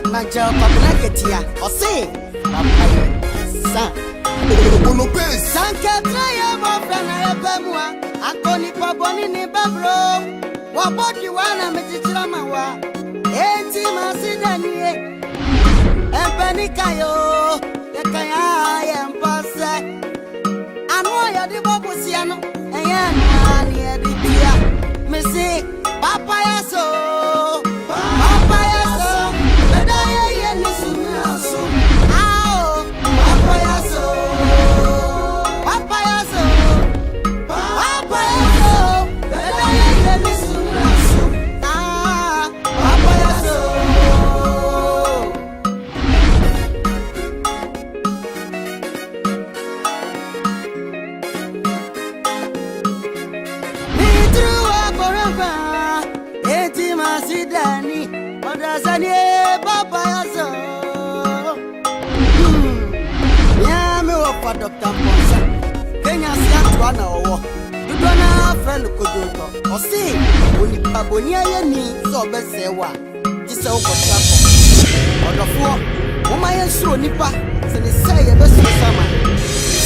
Naja Papanaketia, or say, Papaye, San. Sanketraya, Mofana, Pamua, Akoni Paboni, Babro, Wabokiwana, Metitramawa, Eti Masidani, and Panikayo, the Kaya and Passa. I know you're the Babusiano, and you're the Dia, Missy, Papaya so. Asante Papaya so. Yeah, me work for Dr. Ponsa. Kenya siatwana owo. You don't have friend kojoto. O see, oni babonia ye ni so be sewa. Ti se o ko trapo. Odofo, o ma ye so nipa. Se ni say ye be so sama.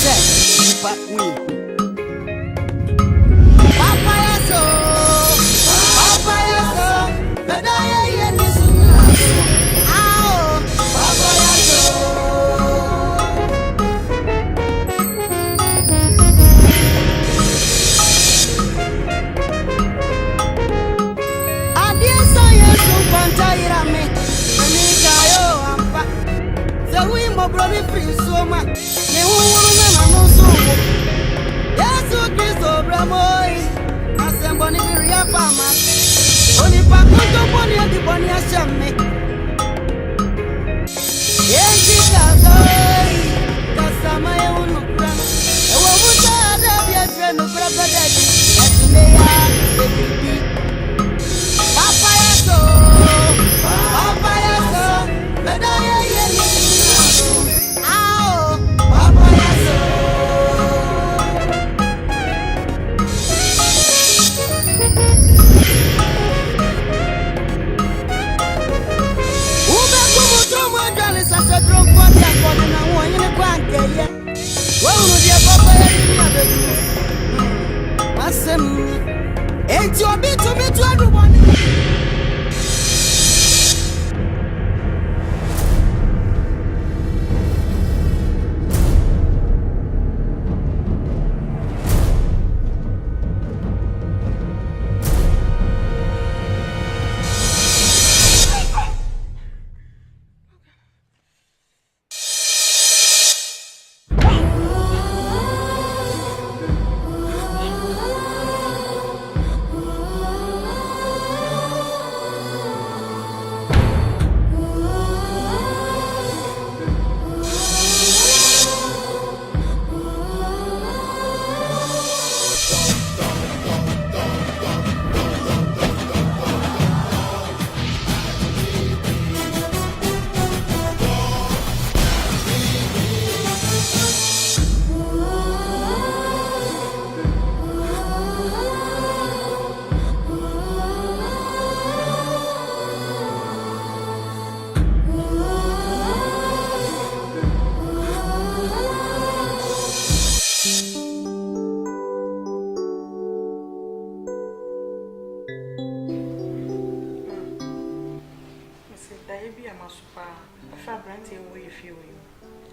Se nipa wi. Papaya so. Papaya so. Beda ye ni brother free so much. Me wanna know so. Yes, Christo Bramoy. Assemble the real farmers. Only Paco Bonnie and the Bonnie Ashame. Yes, Chicago. Casama, I won't look around. I won't have your friend of Brother Daddy. As they are, baby. Papaya so. Papaya so. But I ain't your bit to me to everyone.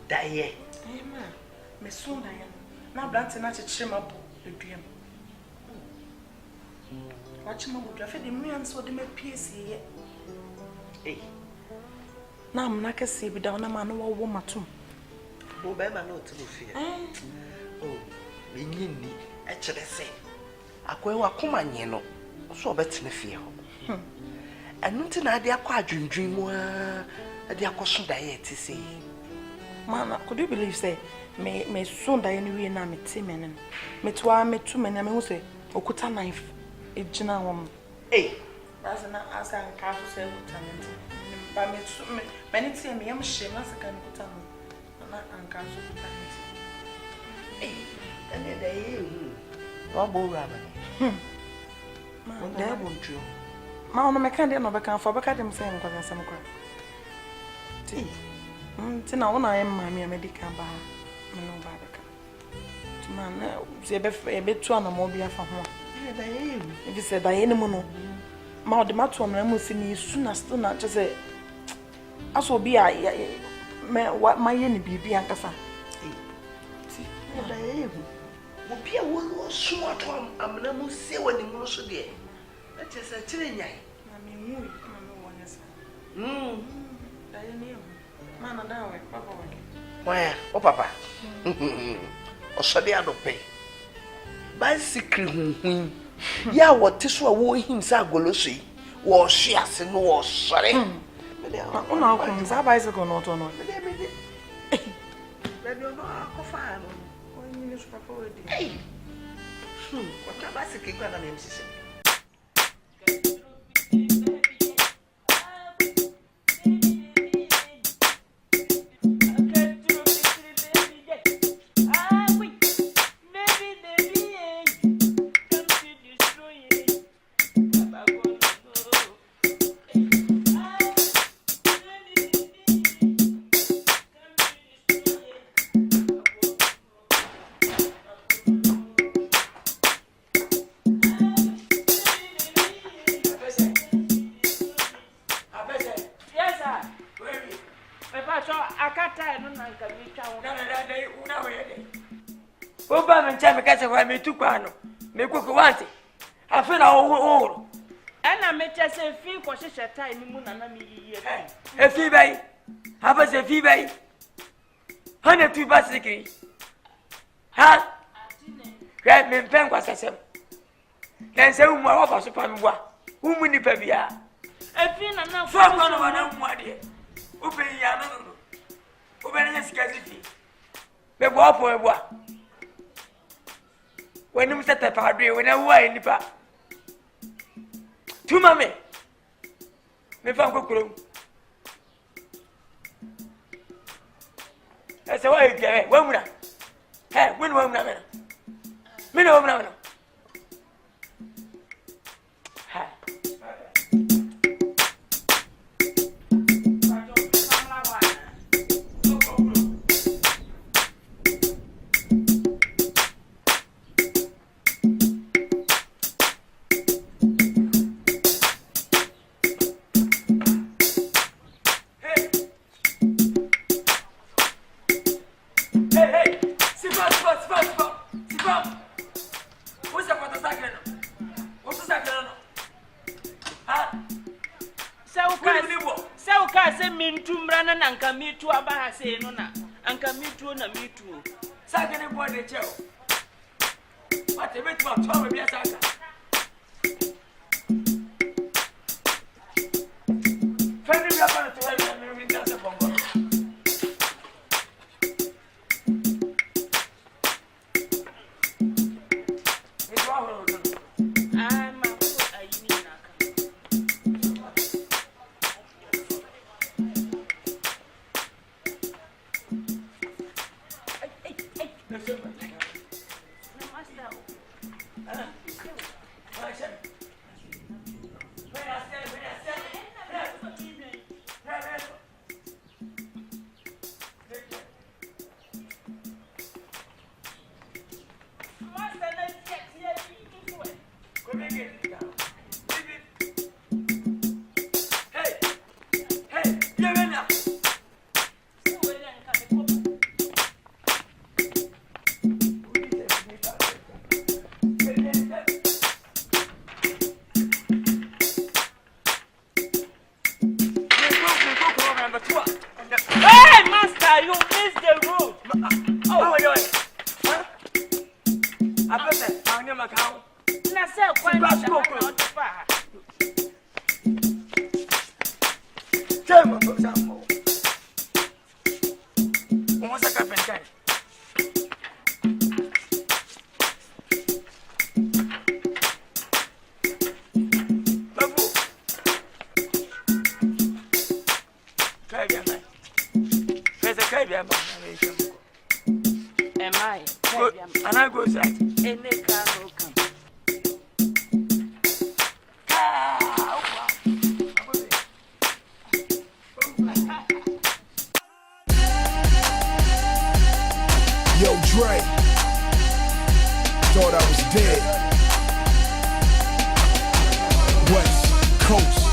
Daye. Ma, me soon I am. Now Blanton at a trim up the dream. Watch my wood, I fed the millions for the PAPAYE. Eh. Now I'm not a see without a man or woman too. Oh, Bema, no to fear. Oh, me need actually say. I go a command, you know, so better than fear. And nothing I dare quadrant dream, a dear question diet to say. Man, could you believe say me soon die anyway na me team me twa me 2 men me say okuta knife e gina wom eh that's na asa nka so say okuta me ba me me tie me yam hye na saka okuta no na anka so okuta me eh and dey no bo raba man dey bo ntro ma ono me kan dey no be kan for be ka dem say me kwa sam kwa Tina, when I am mammy, medical bar, no barbeca. To man, a bit to an mobile from home. If you said I any mono, Mount the Matron, I must see me soon as soon as just say, I shall be what my enemy be Bianca. Will be a woman short one. I'm not see when the most of the that is a chilling. I mean, Man, Papa. Where? Oh, Papa. Or shall I not pay? Bicycle, yeah, what is what we himself go see? Was she as in was sorry? Oh, no, comes our bicycle not on. Maybe you're not fine. Hey, what a bicycle got an MC. Me too quano, me cook want it. I feel all. And I met us a few for such a time, moon and me. A fee bay, have us a fee bay. 102 bicycle. Huh? Grab me pen was a sem. Then say, more of us upon what? Whom we need to be a fin and now for one of our own money. Open Yano. Open a scarcity. The war for a what? When you set a party, when I wear in the park. To mammy. Me found cook. That's a way you get it. Woman. Hey, when woman. Me no woman. And I go that. Any car will come. thought I was dead. West Coast.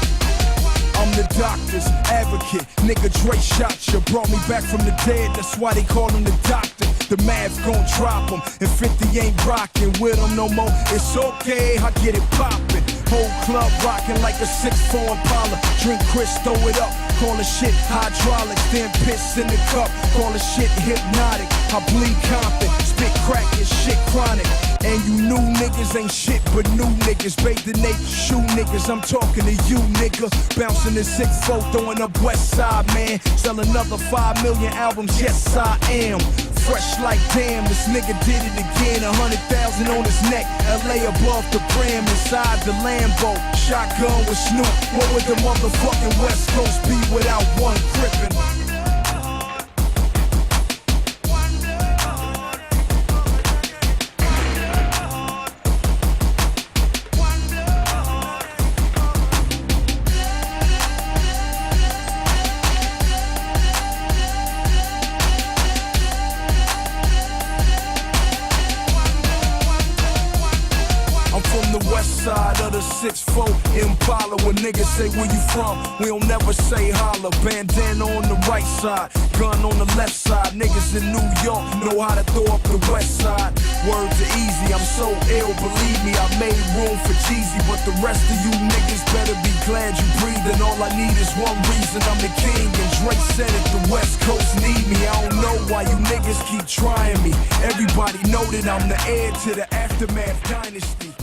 I'm the doctor's advocate. Nigga Dre shot you, brought me back from the dead. That's why they call him the doctor. The math gon' drop him, and 50 ain't rockin' with him no more. It's okay, I get it poppin'. Whole club rockin' like a 6'4 Impala. Drink Chris, throw it up, call the shit hydraulics. Then piss in the cup, call the shit hypnotic. I bleed Compton, spit crack and shit chronic. And you new niggas ain't shit but new niggas. Bathe the naked shoe niggas, I'm talking to you nigga. Bouncing the 6'4, throwing up West Side, man. Sell another 5 million albums, yes I am. Fresh like damn, this nigga did it again. 100,000 on his neck, LA above the brim. Inside the Lambo, shotgun with Snoop. What would the motherfucking West Coast be without one gripping? Side of the 6'4 Impala. When niggas say where you from, we don't never say holla. Bandana on the right side, gun on the left side. Niggas in New York know how to throw up the west side. Words are easy, I'm so ill, believe me. I made room for Jeezy, but the rest of you niggas better be glad you breathing. All I need is one reason, I'm the king. And Drake said it, the West Coast need me. I don't know why you niggas keep trying me. Everybody know that I'm the heir to the Aftermath dynasty.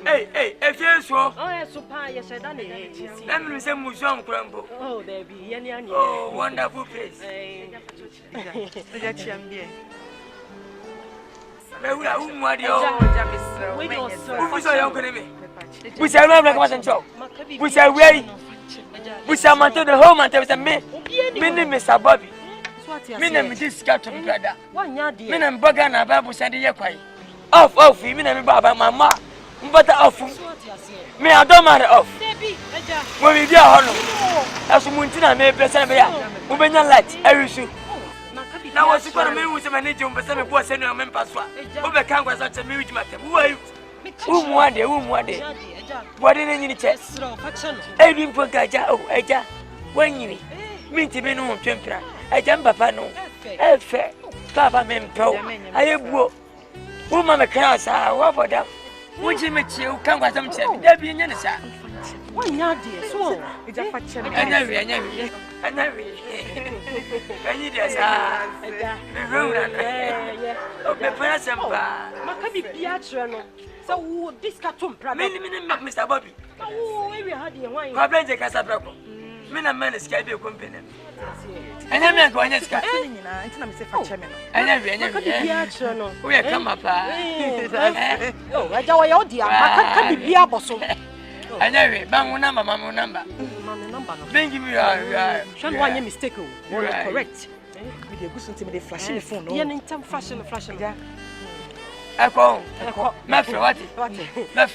Hey, if you so, oh, wonderful place. We shall not make us show. We shall wait. We shall maintain the home and tell them, me, Mr. Bobby. Me name is Captain Brother. Me name Bagana Babu Sandy Yakwai. Off, me name Baba, Mamma, but off. Me, I don't matter off. When we get home, as Muntina may present me, Ubena light, every shoe. Now, what's the going to mean with the manager of the boss and your members? Over Congress, such a music matter. Who are you? Whom one day? What in any chest? I didn't put Gaja, oh, Eja. When you mean to be no temper, I jump Papa no. Fair, Papa Mempo. I have woke. Woman, a class, what for them? Would you make you come with some check? There be an answer. 1 year, dear, so it's a fat channel. I never. I need us. So this cartoon, Mr. Bobby. Oh, we had the wine. I blame the Casabraco. Men and men escape your company. And I'm not going to escape. I never. We are come up. Oh, I don't dear. I can't be a boss. I never. Mamma number. Thank you. Shall one mistake. Correct. With your good to me, flashing the phone. You're in some fashion. Echo, what?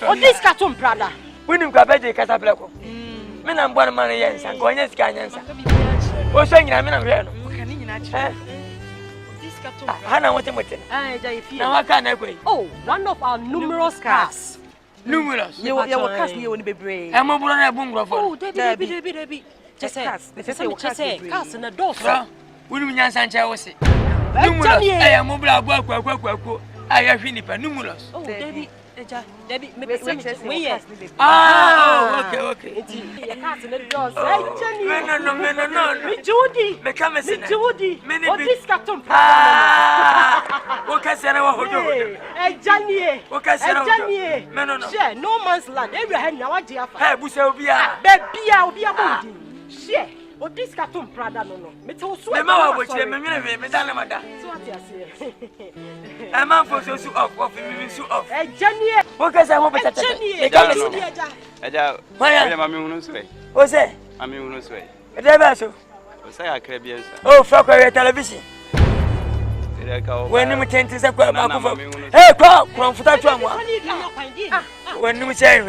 Oh, this cartoon, brother. We didn't go back to Casabraco. Men and one money, yes, and going as Ghanaians. What's saying? I'm in Hannah, what am I? Now I can't agree. Oh, one of our numerous cars. Numerous. You were casting you on the brave. I'm a brother bungo. Oh, Debbie. Just say, cars in the door. William Sanchez was it. I am mobile. I have finished numerous. Oh, Debbie, okay. Cars in the door. No. Judy, Judy. Oh, this cartoon. What can I say? Johnny. No man's land. Every hand now, dear. Baby, I'll be a body. Share. Oh, this cartoon, brother, no. Metal sweat. I'm for so off, me so off. Johnny. What can I want to say? What's that? I mean, no way. Say, I can't be. Oh, fuck your television. When you tend to say, hey, come for that one. When you say,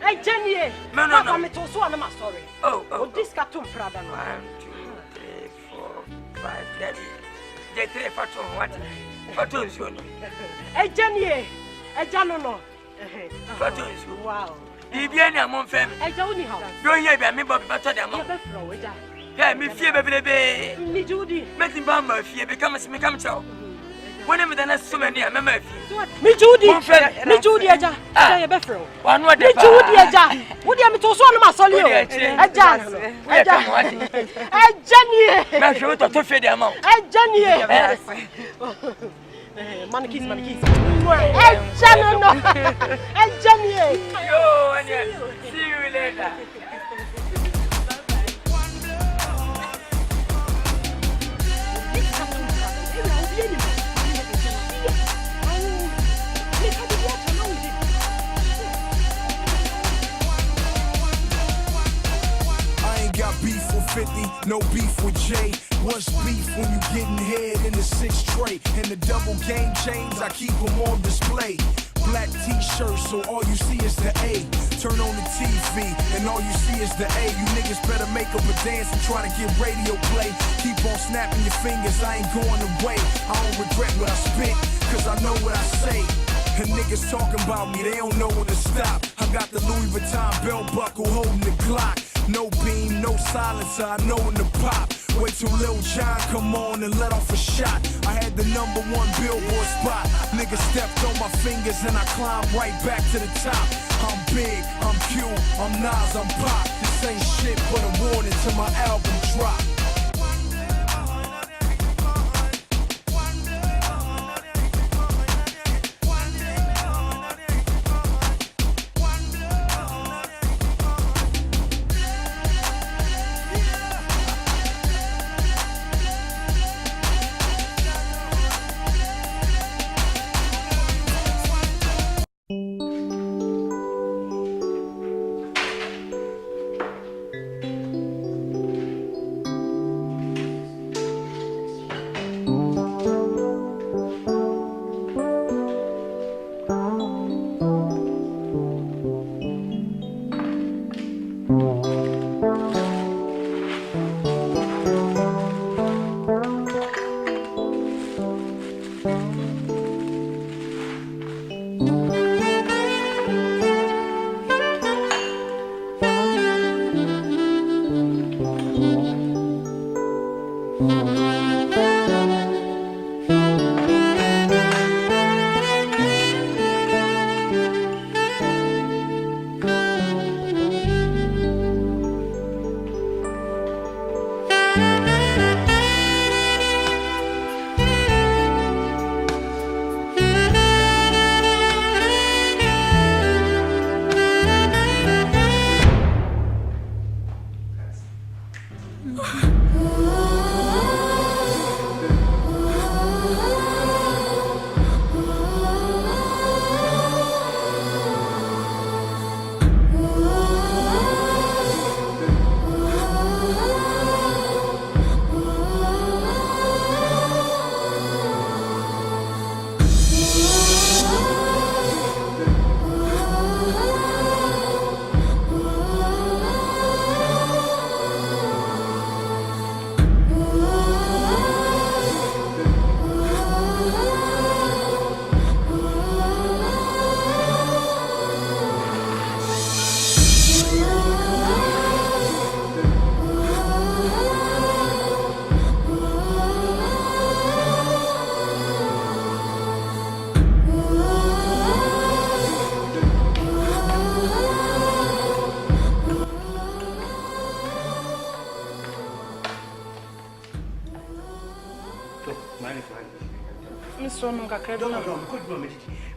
Hey, Jenny, no, I'm to so I'm sorry. Oh, this cartoon, Prada. 1, 2, 3, 4, 5, 6, 7, 8, what? Hey, Jenny, hey, Janono. Wow. Ibiani among family. Hey, Johnny, how? Don't hear me, but better than my yeah, me fear, baby. Me, Judy. Making Bamba, fear becomes me come to. Whenever the next so many, I remember. Me, Judy, me, Judy, Aja, one word, me, Judy, Aja. Would you have to swallow my soul? Aja, Jenny, I'm sure to feed them out. Jenny, monkeys. Hey, Jenny, yo, and see you later. Got beef with 50, no beef with Jay. What's beef when you getting head in the 6 tray? And the double game chains, I keep them on display. Black t-shirts, so all you see is the A. Turn on the TV, and all you see is the A. You niggas better make up a dance and try to get radio play. Keep on snapping your fingers, I ain't going away. I don't regret what I spit, cause I know what I say. And niggas talking about me, they don't know when to stop. I got the Louis Vuitton belt buckle holding the Glock. No beam, no silencer, I know when to pop. Wait till Lil John come on and let off a shot. I had the #1 Billboard spot. Niggas stepped on my fingers and I climbed right back to the top. I'm big, I'm cute, I'm Nas, I'm Pop. This ain't shit but a warning till my album drop.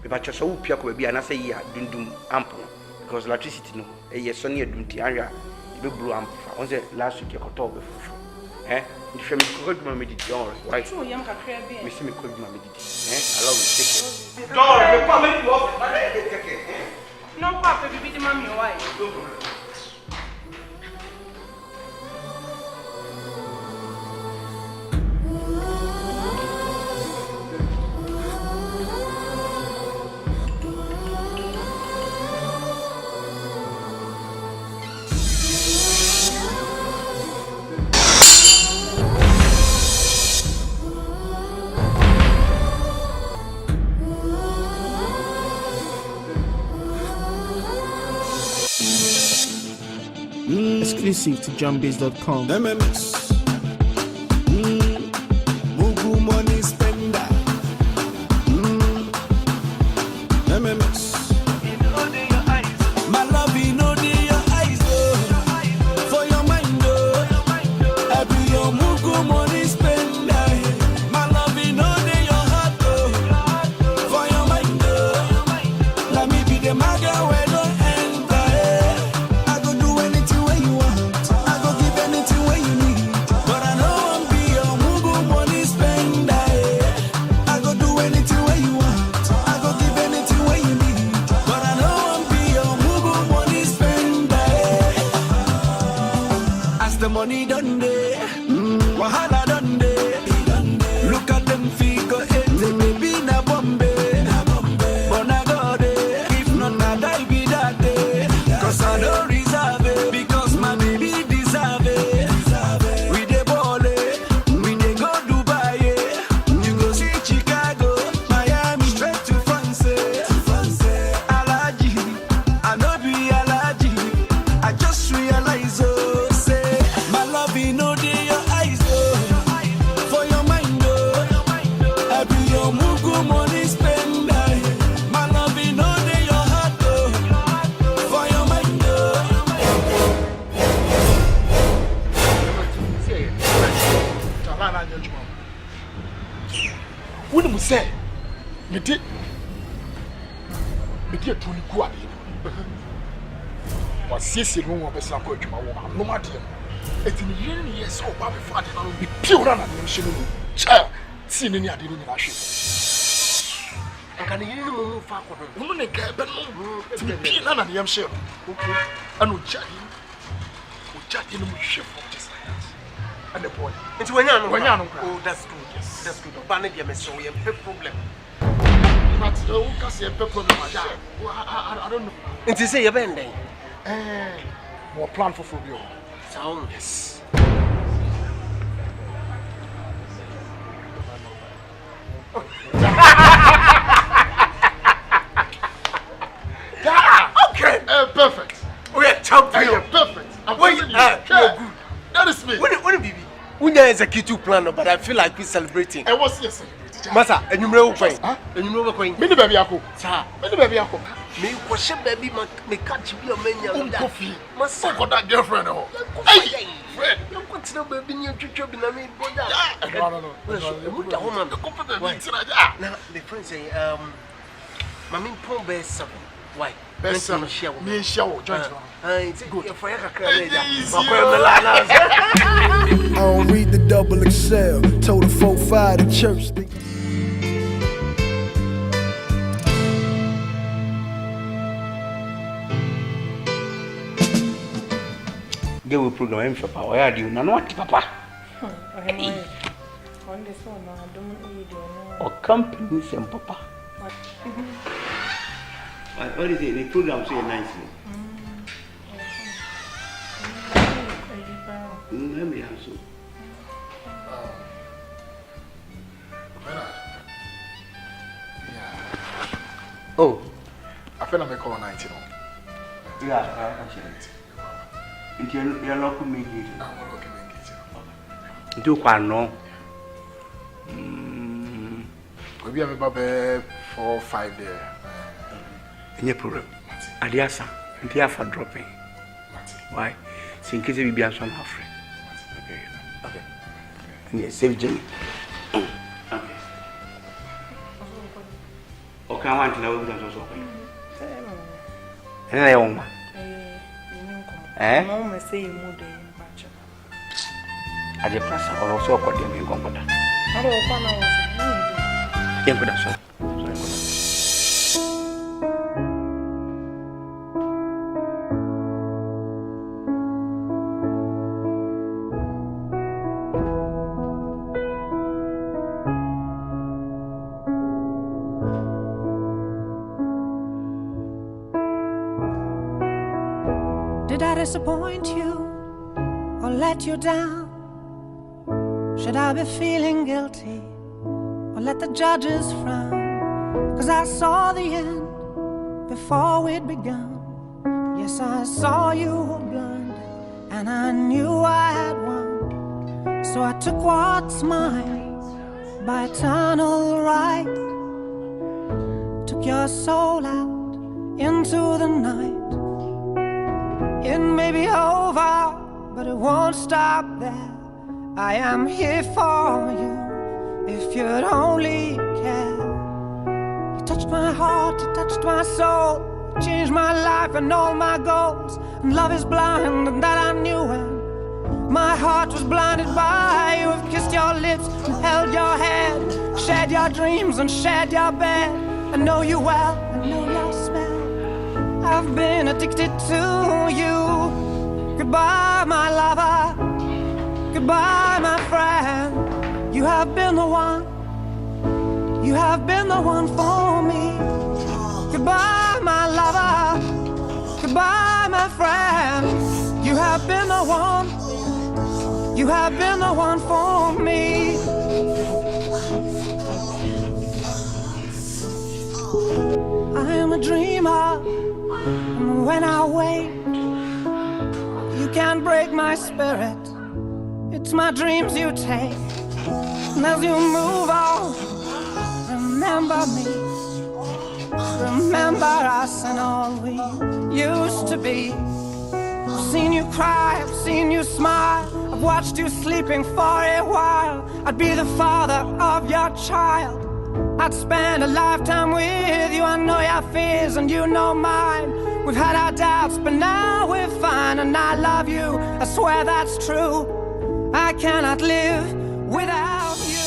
But so Piako will be an assay, dundum ample because electricity no, a yes, Sonny Duntiara, the blue amp. On the last week, you could talk before. Eh? If you could mammy, right? So young, Miss me could mammy, allow me take it. No, Papa, be the mammy, why? exclusive to JohnBiz.com. MMS. Mugu money spender. MMS. My love, you know your eyes, oh. For your mind, oh. I be your mugu money spender. My love, you know your heart, oh. For your mind, oh. Let me be the maga where don't enter. I go do anything where you want. I go give anything where you need. But I know I'm be your mugu money spender. I go do anything where you want. I go give anything where you need. But I know I'm be your mugu money spender. As the money done day, wahala done day. Look at them figure eight, baby na Bombay. But I got it, if not I die be that day. Cause I don't reserve it, because my baby deserve it. We dey ball it, we dey go Dubai, you go see Chicago, Miami, straight to France. Alaji, I know be Alaji, I just realize, oh, say, my love, you know they your eyes, oh, for your mind, oh, I be your mugu money spender, my love, you know they your heart, oh, for your mind, oh. When you say, me did a truly good. What says you know, best not going to my woman, no matter. It's in the years so bad before I will be pure and emotional. Child, seen any idea in that ship. I can hear you move far for the woman and care, but no, to be pure and I am sure. Okay, and no chatting in the ship of this science. And the boy, it's when you're oh, that's good, yes, that's good. Banner, so we have a problem. But you can't see a problem. I don't know. And to say you're bending. More plan for Fubio. Sound. Yes. Okay. Perfect. We are champion. Perfect. I'm Wait, telling you. you're good. That is me. What baby? We don't execute two plan, but I feel like we're celebrating. I was yes. Masa, and you know coin. And you know coin. Many baby ako. Sir, Many baby ako. me question baby me catch be a man Coffee. Masa, Got that girlfriend. Hey, friend. you want to know baby you chuchu be na me boya. No. Who the woman? The company Why? is Now the friend say mami pon be 7. Why? best me share joint. It's good. If I I don't read the double XL. Told the 4-5 to church. Get with program I'm for power. I do not what papa. On this one, I don't need you. Or companies and papa. What is it? The program say nicely. Let me answer. Oh, I feel like I call 19. Yeah, I can it. You're not coming here. I'm not looking at it. Do quite no. We have about 4 or 5 there. Any problem? Adiasa, and the for dropping. Why? So in case we be some half. Okay. And yes, save Jenny. Okay. Okay, I want to know what's also. And I own. No, say you moved in. I just pass or also got them in comfort. I don't know. Can't put us up. Did I disappoint you or let you down? Should I be feeling guilty or let the judges frown? 'Cause I saw the end before we'd begun. Yes, I saw you were blind and I knew I had won. So I took what's mine by eternal right. Took your soul out into the night. It may be over, but it won't stop there. I am here for you, if you'd only care. You touched my heart, you touched my soul, you changed my life and all my goals. And love is blind, and that I knew when my heart was blinded by you. Have kissed your lips and held your head, shared your dreams and shared your bed. I know you well, I know your smell. I've been addicted to you. Goodbye, my lover. Goodbye, my friend. You have been the one. You have been the one for me. Goodbye, my lover. Goodbye, my friend. You have been the one. You have been the one for me. I am a dreamer, and when I wake, you can't break my spirit. It's my dreams you take, and as you move on, remember me. Remember us and all we used to be. I've seen you cry, I've seen you smile, I've watched you sleeping for a while. I'd be the father of your child. I'd spend a lifetime with you. I know your fears and you know mine. We've had our doubts, but now we're fine. And I love you, I swear that's true. I cannot live without you.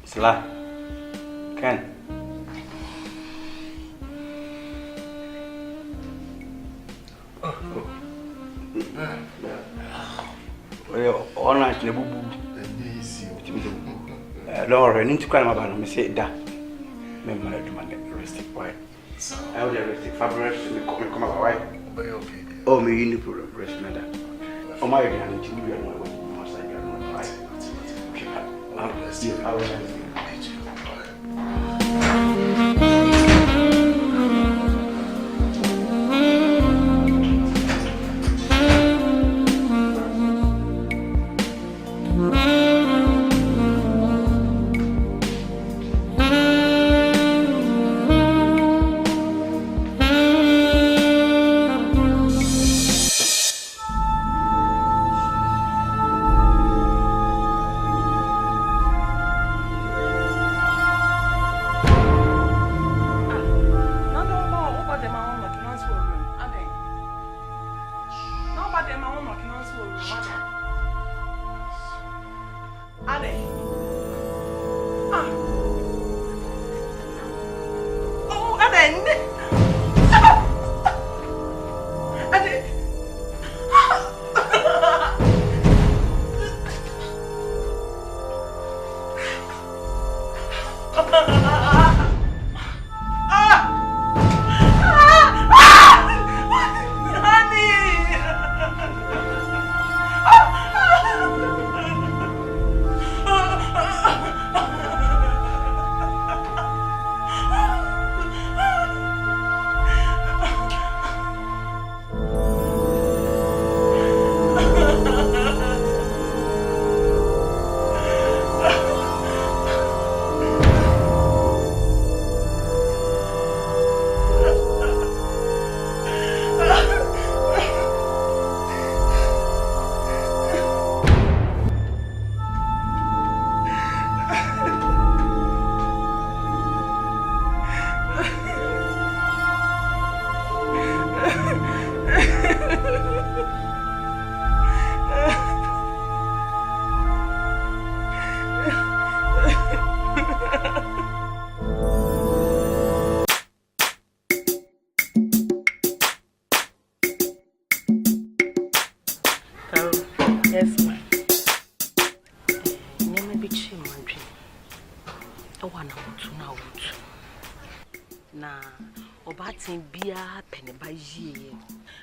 Sla, Ken. All night, don't worry, I need to cry about me. Say that. Remember, I demand rest. Why? I will rest. Fabulous. Come about why? Oh, me, you need to rest. Oh, my God, I need to be on my way. I will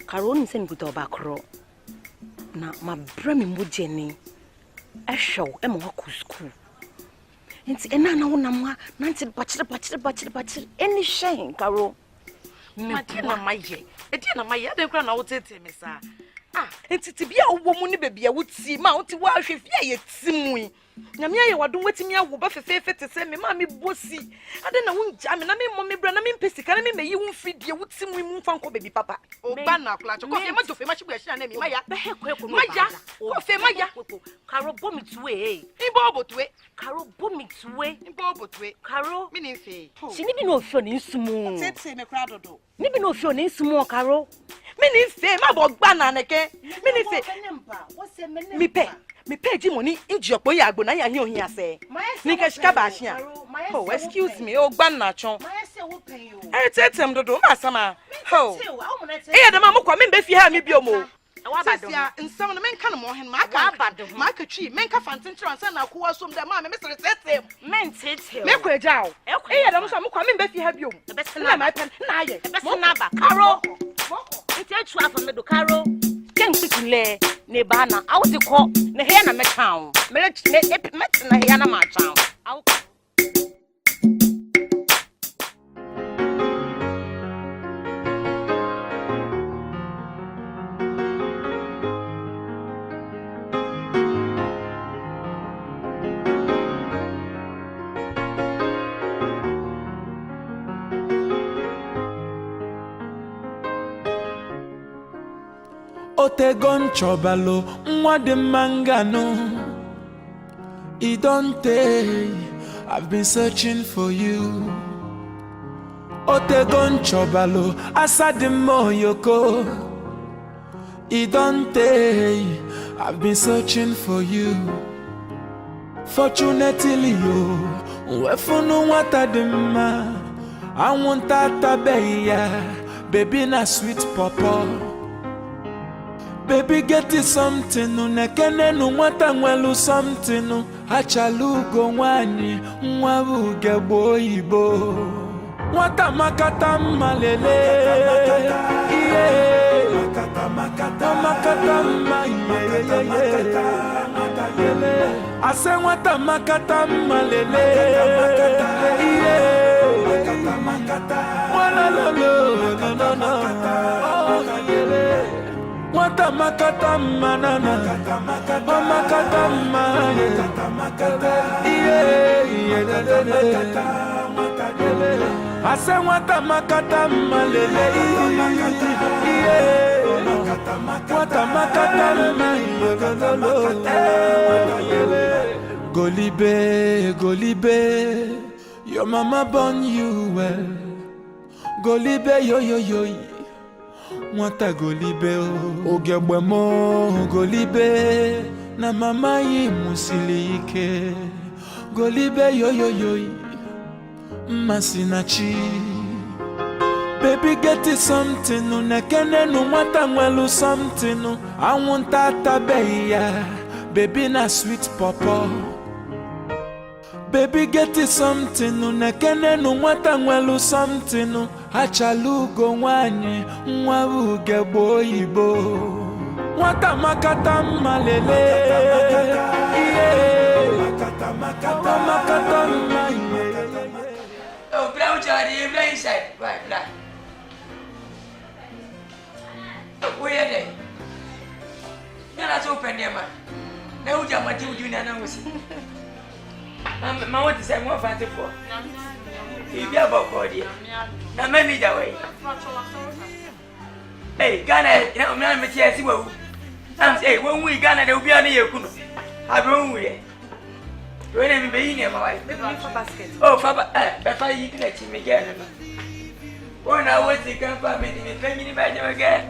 Caroni send with Obacro. Na my bremi mujeni. A show, Emma school. And now, no, Nancy, bachelor, any shame, Caro. Madina, my ye, a dinner, my other grand out at him, sir. Ah, it's to be a woman, baby, I would see Mount Wash if ye, it's me. Namia, what do wait me a woman for faith to send me, Mammy Bossy. I don't know, I mean, Mommy Branham, Pessic, and I mean, you won't feed you, would see me move from baby papa. Oh, Banna, Clutch, much of a much wish, and Maya, Maya, Caro Bommits way, in Bobbot way, Caro Bommits way, in Bobbot way, Caro, meaning say, she never know fun in small, said, say, me crowd, never know fun in small, Caro. Meaning say, my bog banana, meaning say, what's the me pay? Me pay money in your boy, I go now, you hear say. Nika Scabashia. Oh, excuse me, oh, Banachon. I tell them to do my summer. Oh, here the mamma come in if you have me be more. And some of the men come on him, my tree, men can find and send out who are some the mamma, Mr. Set men sit here. Make way down. Here, I'm some coming if you have you. The best in my pen, the best number. Carol, it's a trap from the Carol. Can't lay Nebana, I was a call, the Hannah McCown. Met the Hannah Martown. Otegon chobalo, mwade mangano. Idonte, I've been searching for you. Otegon chobalo, asadimo yoko. Idonte, I've been searching for you. Fortunately, yo, wefunu watadima. I want tata beya, baby na sweet papa. Baby get it something no nekene no nwata nwelu something no achalugo nwani nwabu gebo ibo nwata makata malele iye makata ma iye ase nwata makata malele iye wala lo no Wata makata manana, makata mane, I say wata makata malele, wata makata mane, Golibe, your mama born you well, Golibe yo. Mwata golibe o ogebwemo golibe na mama yi musilike golibe yo masinachi baby get it something no nekene no mwata nwelu something no I want tata beya baby na sweet papa baby get it something no nekene no mwata nwelu something no achalugo nwanye nwabu gebo ibo nwata makata malele makata malele oh brown jari brown side right now where they na so pende ma na uja mati uju na na wosi ma what say mo fa te for ibi aboko dia na mami da way hey Ghana na me me tie si wawu am say won wi Ghana da obi ana yekunu abron wi we na mi be yi ne ma wai for basket oh fa be fa yi kina chi me Ghana no wona woti kan fa me ni penyi ni ba je ga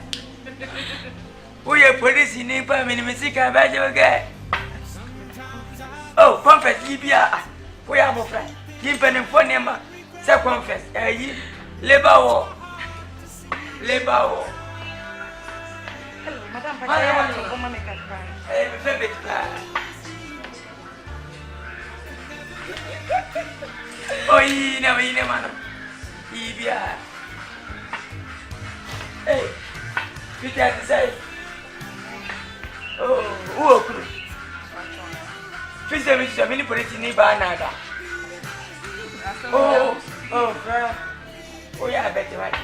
oye police ni pa me ni me sika ba je ga oh confess libya we am of friend yin penin for ne ma say confess yi labor war hello madam pa ya want to come make a cry me favorite cry oh yi ne man libya hey Peter say. Oh, Fish them is a mini police in Banada. Oh, girl. Oh, yeah, I bet you right.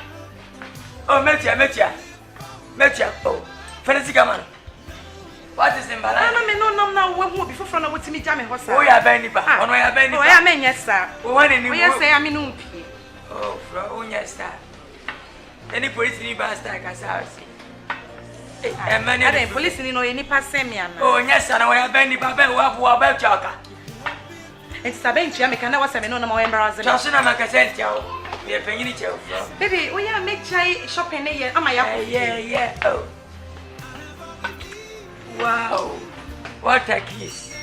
Oh, Metia. Oh, Fancy Gaman. What is in Balana? No, what will be for front of what's me jamming? What's oh, yeah, Benny, on where Benny, I mean, yes, sir. What in you say? I mean, oh, yes, sir. Any police in Basta, Casas. And many police in any passemian. Oh, yes, sir, I have Benny Papa, who have Wabel. It's a bench, I can never say no more embarrassing. Johnson, I'm a cassette. We are paying it. Baby, we are make chai shopping here. Am I? Yeah. Oh. Wow. What a kiss.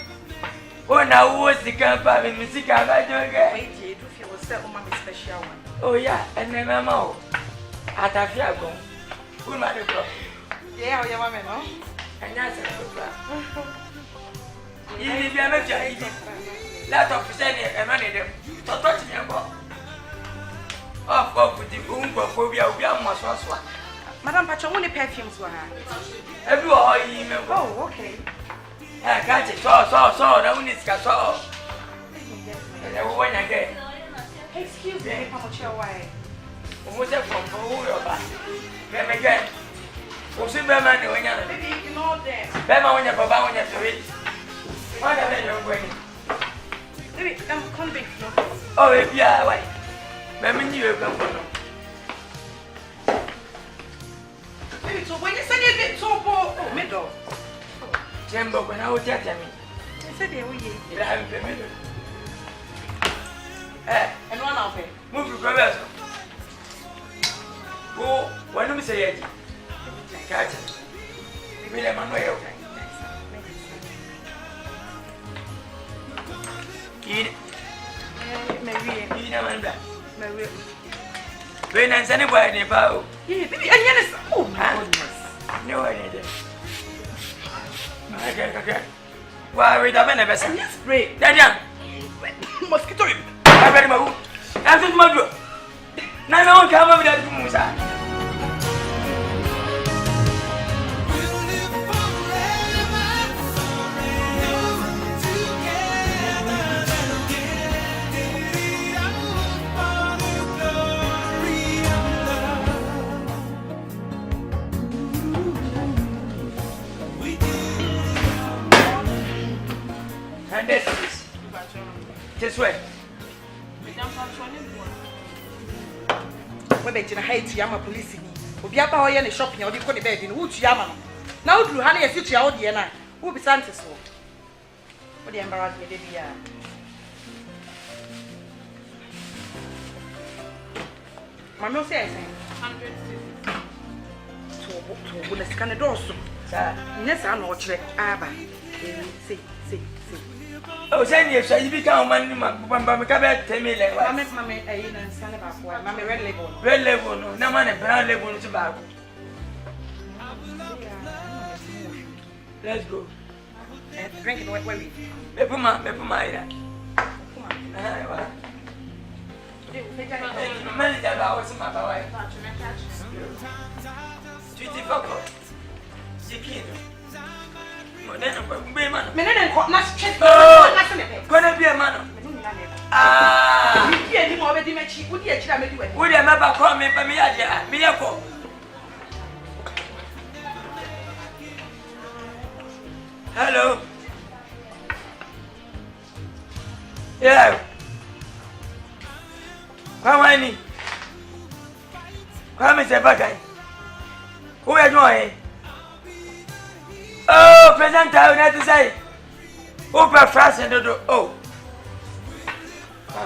Oh, now what's the campaign in music? I don't get it. If you will sell my special one. Oh, yeah, and then I'm out. At a fiago. Who might have got? Yeah, your woman, no? And that's a good plan. You need to make your that of sending a money them. So touch me about. Off with the phobia, we are much worse one. Madame Patron, perfumes were everywhere. Oh, okay. I got it. So, the only scasso. And I went again. Excuse me, Papa Chawai. What's that from? Oh, back. Come again. What's in Berman when you're maybe you know there? Berman when you're about when you're to it. What are you going? Maybe I'm convinced. Oh, if you are white. Maybe you come for so when you say a bit so oh, middle. Jembo, when I would tell me. I said, you haven't been middle. And one of it. Move to Proverbs. Oh, when you say it, catch it. We let my way okay. Maybe, Maybe. When I send anybody about oh my goodness. No, I need it. Okay. Why we don't have a vessel? Yes, spray. Daniel. Mosquito. I read my book. I'm just my book. Now I won't come over there to Musa. And this is this way. When they hate Yama police, will be up our any shopping or you couldn't bed in Wood Yama. Now, through honey, a future out the night. Who be Santos? What the embarrassment did be? Mamma says 100 to the scan a door. Yes, I'm not check. Abba. See. Oh, send you so you become money, Mamma, tell me like what? Mamma, I didn't stand about one. Mamma, red label, no money, brown label to back. Let's go. Drink it, where we? Peppermint. Manager, I was in my wife. Twi Foko. Chicken. Then not check. Gonna be a man. You can't already make it. Would you never call me for me? Hello. Yeah. Come on. Come and say bye. Who are you doing? Oh, President, I would have to say. Open fast and do. Oh. I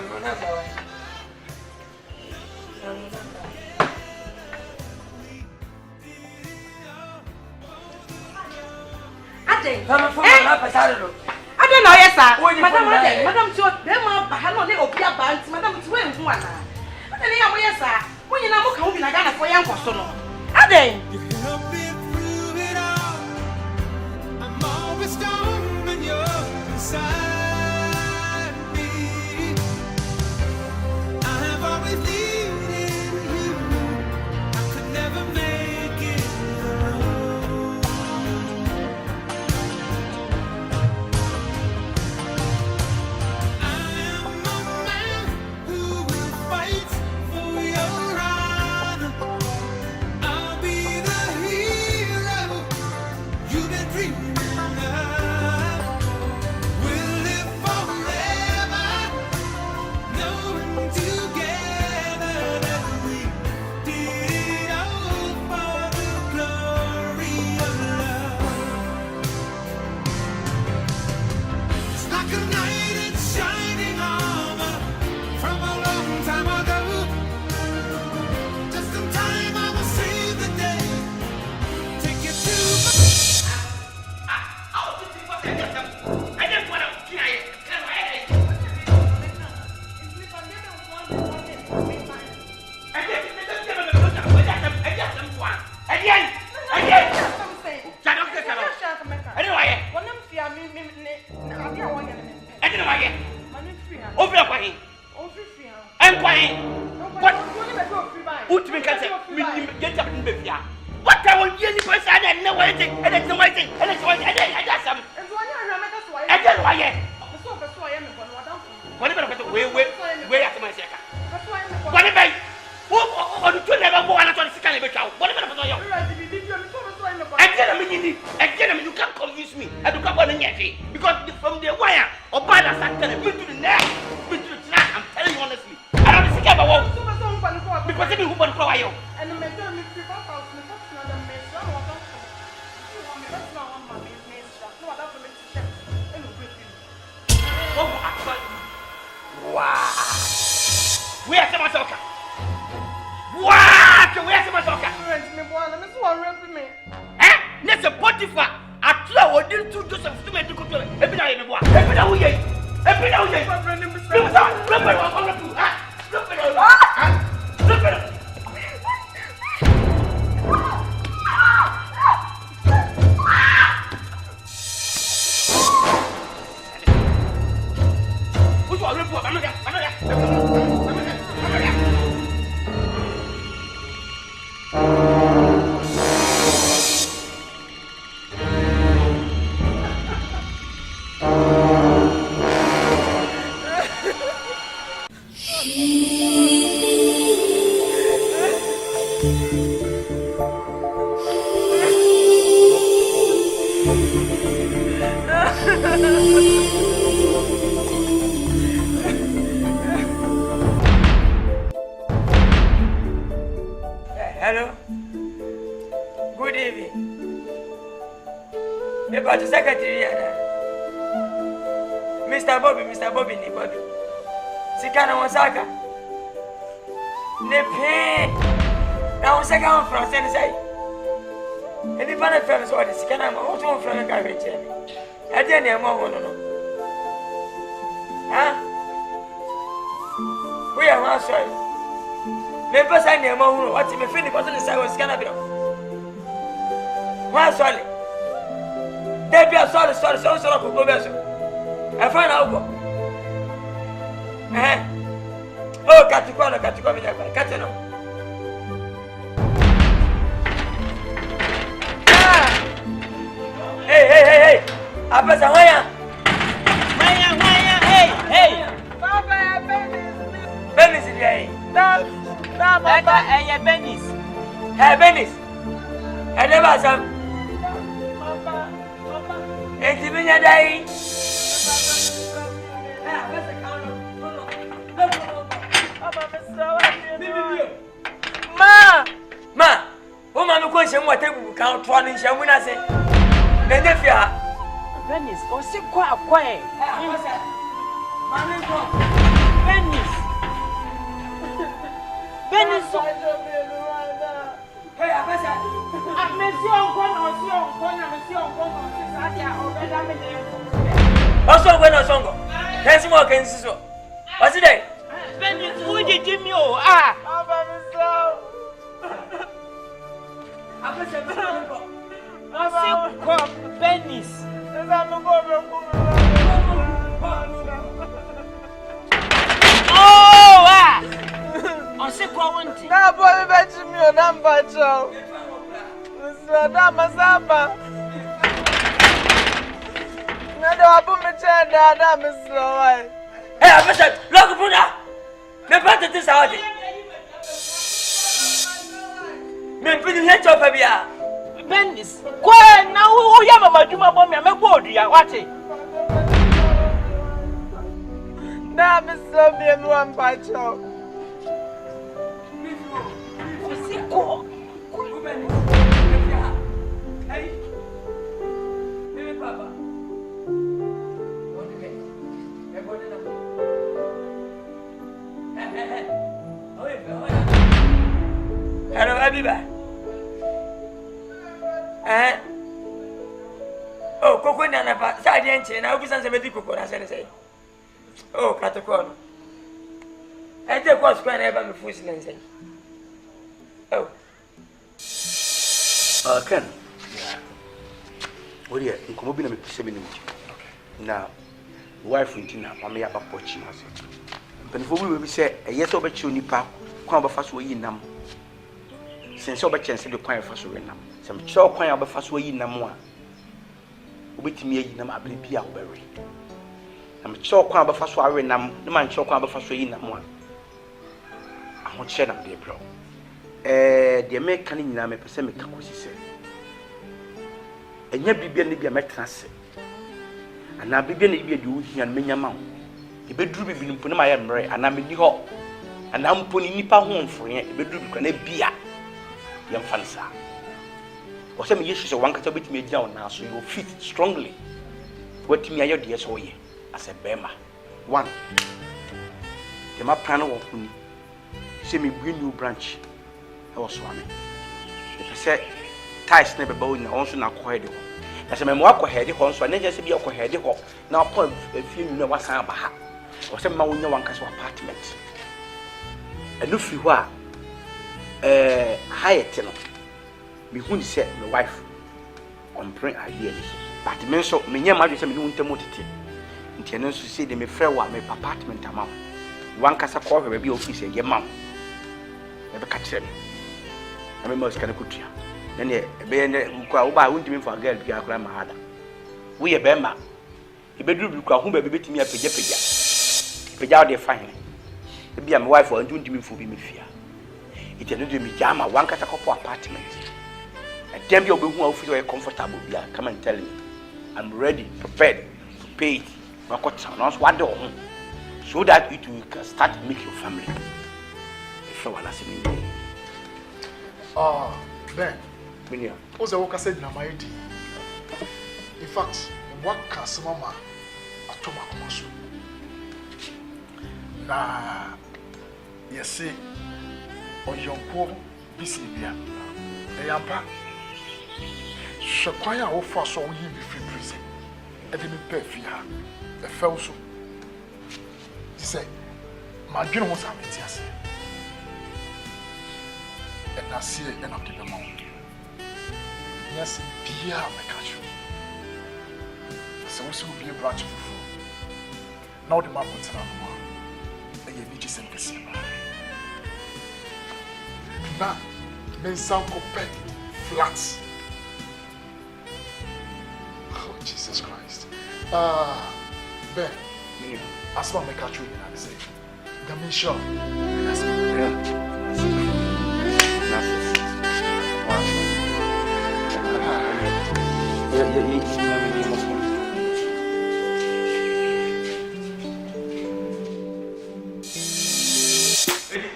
don't know, yes, sir. Madam, when you know coming again for young person. Ade. I'm always down when you're beside me. I have always needed you. I could never make it. ultimate cancer. Get up in baby. What I will give you for sad and no waiting, and it's waiting, and it's waiting, and that's some. And then why? Whatever, where at my second. Whatever. Or the two never go on to the second level. Whatever. Again, you can't confuse me. I don't come on any because from the wire or by the second, to the neck, to the track. I'm telling you honestly. I don't think about because if you want to cry, and the mentor me wow. Where's the massacre? What? Where's the massacre? Eh? That's a Potiphar. I throw a deal to Joseph to make the control. Every day, every day. Hello. Good evening. About the secretary, Mr. Bobby, Bobby. Sikana Wasaka. Nepe. Now, second from Sensei. Any banner firms or the Sikana, also from the garbage. I didn't know. Huh? We are one sorry. Never sign your mom. What's in the finish? What's in the side was cannot be. Why sorry? There be a sorry, so progression. I find out. Oh, got to come, got to know. Hey. I pass away. Hey. Papa, Benny's in here. Papa, Benny's. Hey, Benny's. I never saw. Papa. It's been a day. Ma, woman, who question what they will count 20 shall win us. Then if you are Venice or sick quiet. Venice. Hey, I'm also, when I song, there's more can see. What's it? Venice, who did you know? Venice. On sait quoi on dit? Na boy beti mi o namba chao. Sada masaba. Na do abu me chenda na me slow. Hey, abasa, look buna. Me pata ti saudi. Me pidi he chopa bia. Benis. Kwa na wo ya mama duma bo me go dua wate. Na me so bi me wan pa chao. Go. Hey. Hey, Papa. Hello, Abiba. Oh, Coco Nana, Sergeant, and I'll be some medical Coco, as I say. Oh, Catacon. I take what's going to have a full say. Oh. Ken. What here? You come in 7 minutes. Now, wife in Tina, Mamma Pochi. But before we say a yes over Chunipa, kwan ba fa so yi nam sense obekyense de kwan fa so we nam se me kire kwan ba fa so yi nam a obetimi yi nam abere bi a obere na me kire kwan ba fa so awe nam ne man kire kwan ba fa so yi nam a aho kire nam de bro de me kan nyina me pese me kakosi se enya bibia ne bia metena se ana bibia ne bia de ohia no menya ma wo e beduru bibia mpo ne ma ye mre ana me ni ho ana mpo ni nipa ho mfore e beduru bi kwa na bia ye mfansa o se me yesu se wankata betimi agina wona so you fit strongly watimi ayo de so ye as a bema one de ma plan wo kuni se me bu new branch e wo so ame e se ties na beba wona onso na ko hede ho na se me mo akọ hede ho nso na je se bi akọ hede ho na pon afie nyu na wasan ba ha o se ma wonya wankasa apartment enu fi ho a Hayet no me hu ni se my wife on bring idea this but me so me nya ma dwe se me hu ntemo tete nti eno so se de me frɛ wa me apartment ama wan kasa ko hwe ba office ye ma e be ka kire me na me mo ska na kutua na ne be ye ne kwa wo ba hu ntimi fa girl bi akora ma hada wo ye be ma e be duru bi kwa hu ba be betimi apegya de fa hene e bia me wife o ntimi fu bi me fia it no do me jama one kata couple apartment and dem be obehu a feel comfortable bia come and tell me I'm ready prepared to pay it my quota no so wade ho so that it will can start to make your family if you wanna see me Ben minia oze wo kasa dina my ID in fact what can some mama atoma komaso na yes oyonko bisi bia eyampa hwekwan a wo fa so wo yi bi free prison e de me pa fi ha e fa so say ma dwene ho sa meti ase e na sie e na de be ma yes bia me catch you so wo so bi branch fufu na wo de ma put na no e ye ni jisen kesi na mensan kopek flats. Oh Jesus Christ. Ben, as long as I catch you, I say, the sure.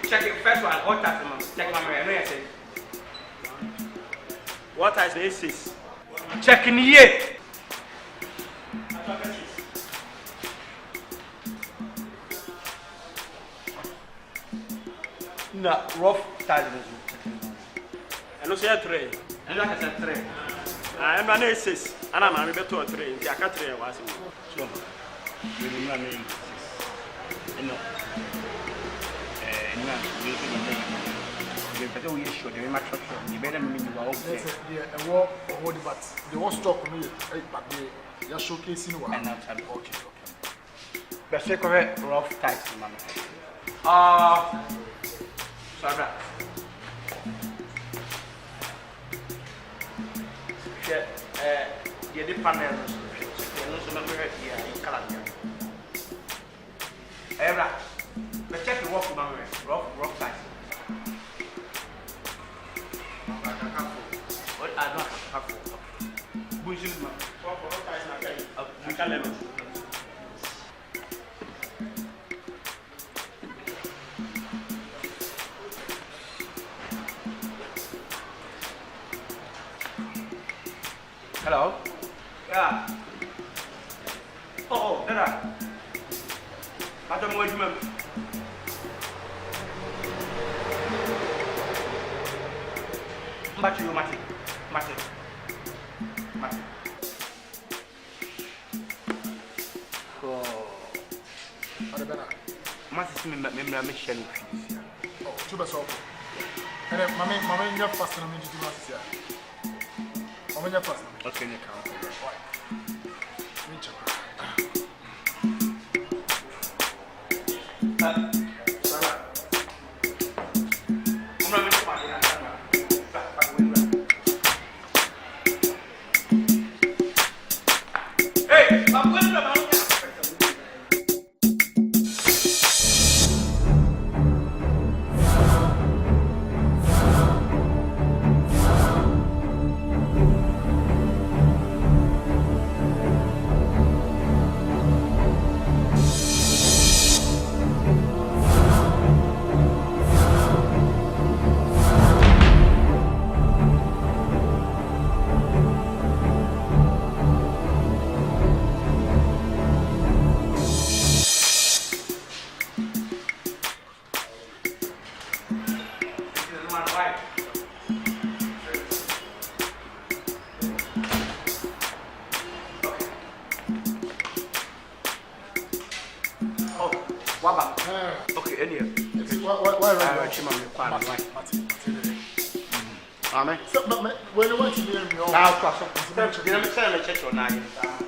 Check it first one, all that man. Check my man, I say. What is this? Check in here. No, rough ties. I know say three. And like I said three. I am an assist. And I'm a bit to a three. I can't three was. So, we do not mean. No. We should very much the better mean you are okay. Yeah, a war or but the war stock on me, but they are showcasing one. Okay. But say correct rough ties, man. Sorry. The panels, the number here in Calabria. Era, but check the work man, rough ties. What I don't have for bushing hello? Yeah. Oh, there are. I don't know what you mean. But you Mati. Oh. Mati me share with you. Oh, two best open. And then mama your first and I'm to do this here. Mama your first. Okay, you can. man, why? Oh, Waba. Okay, anyway. Why? Amen. When you want to hear me, now, cross up. You know, I'm saying the church or not. Okay.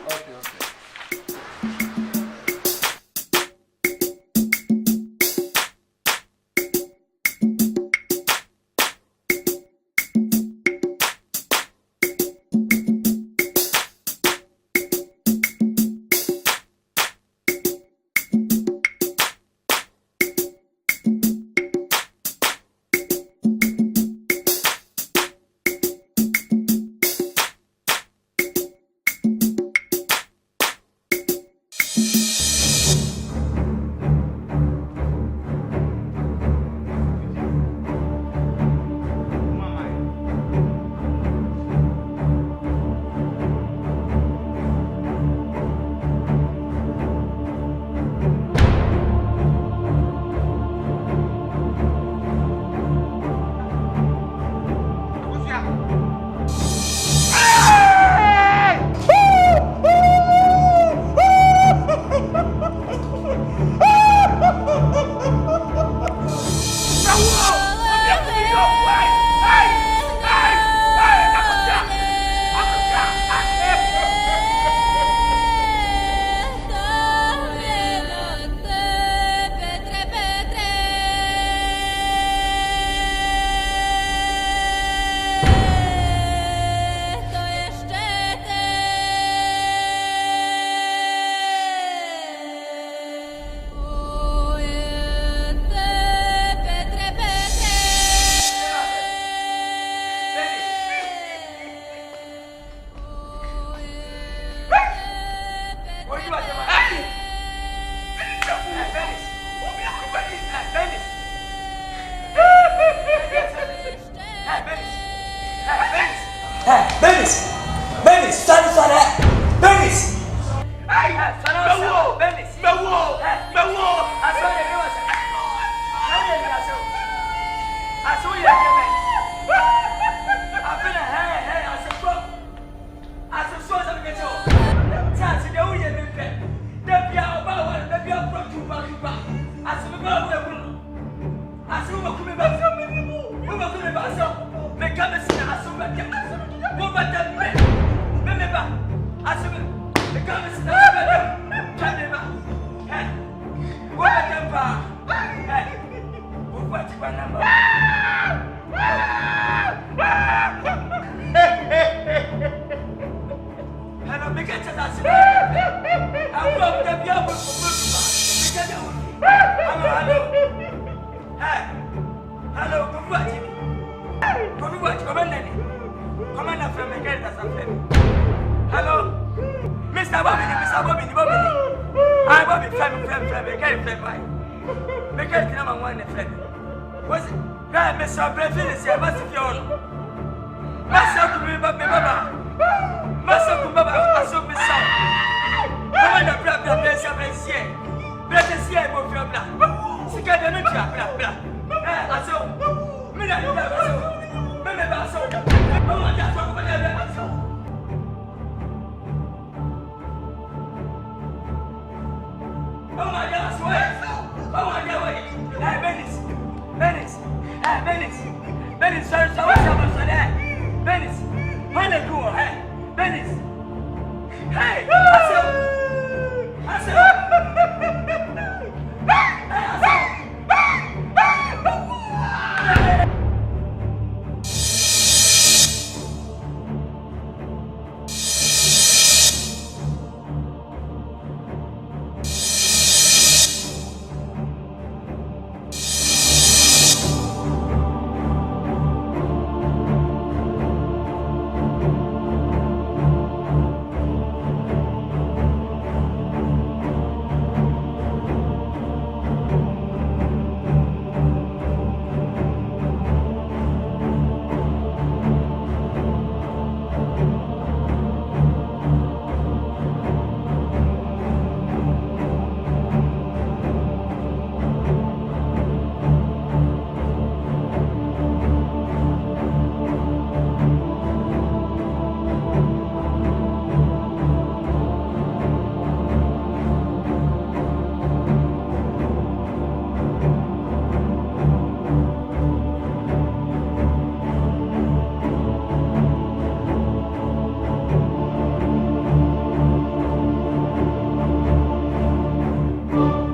African.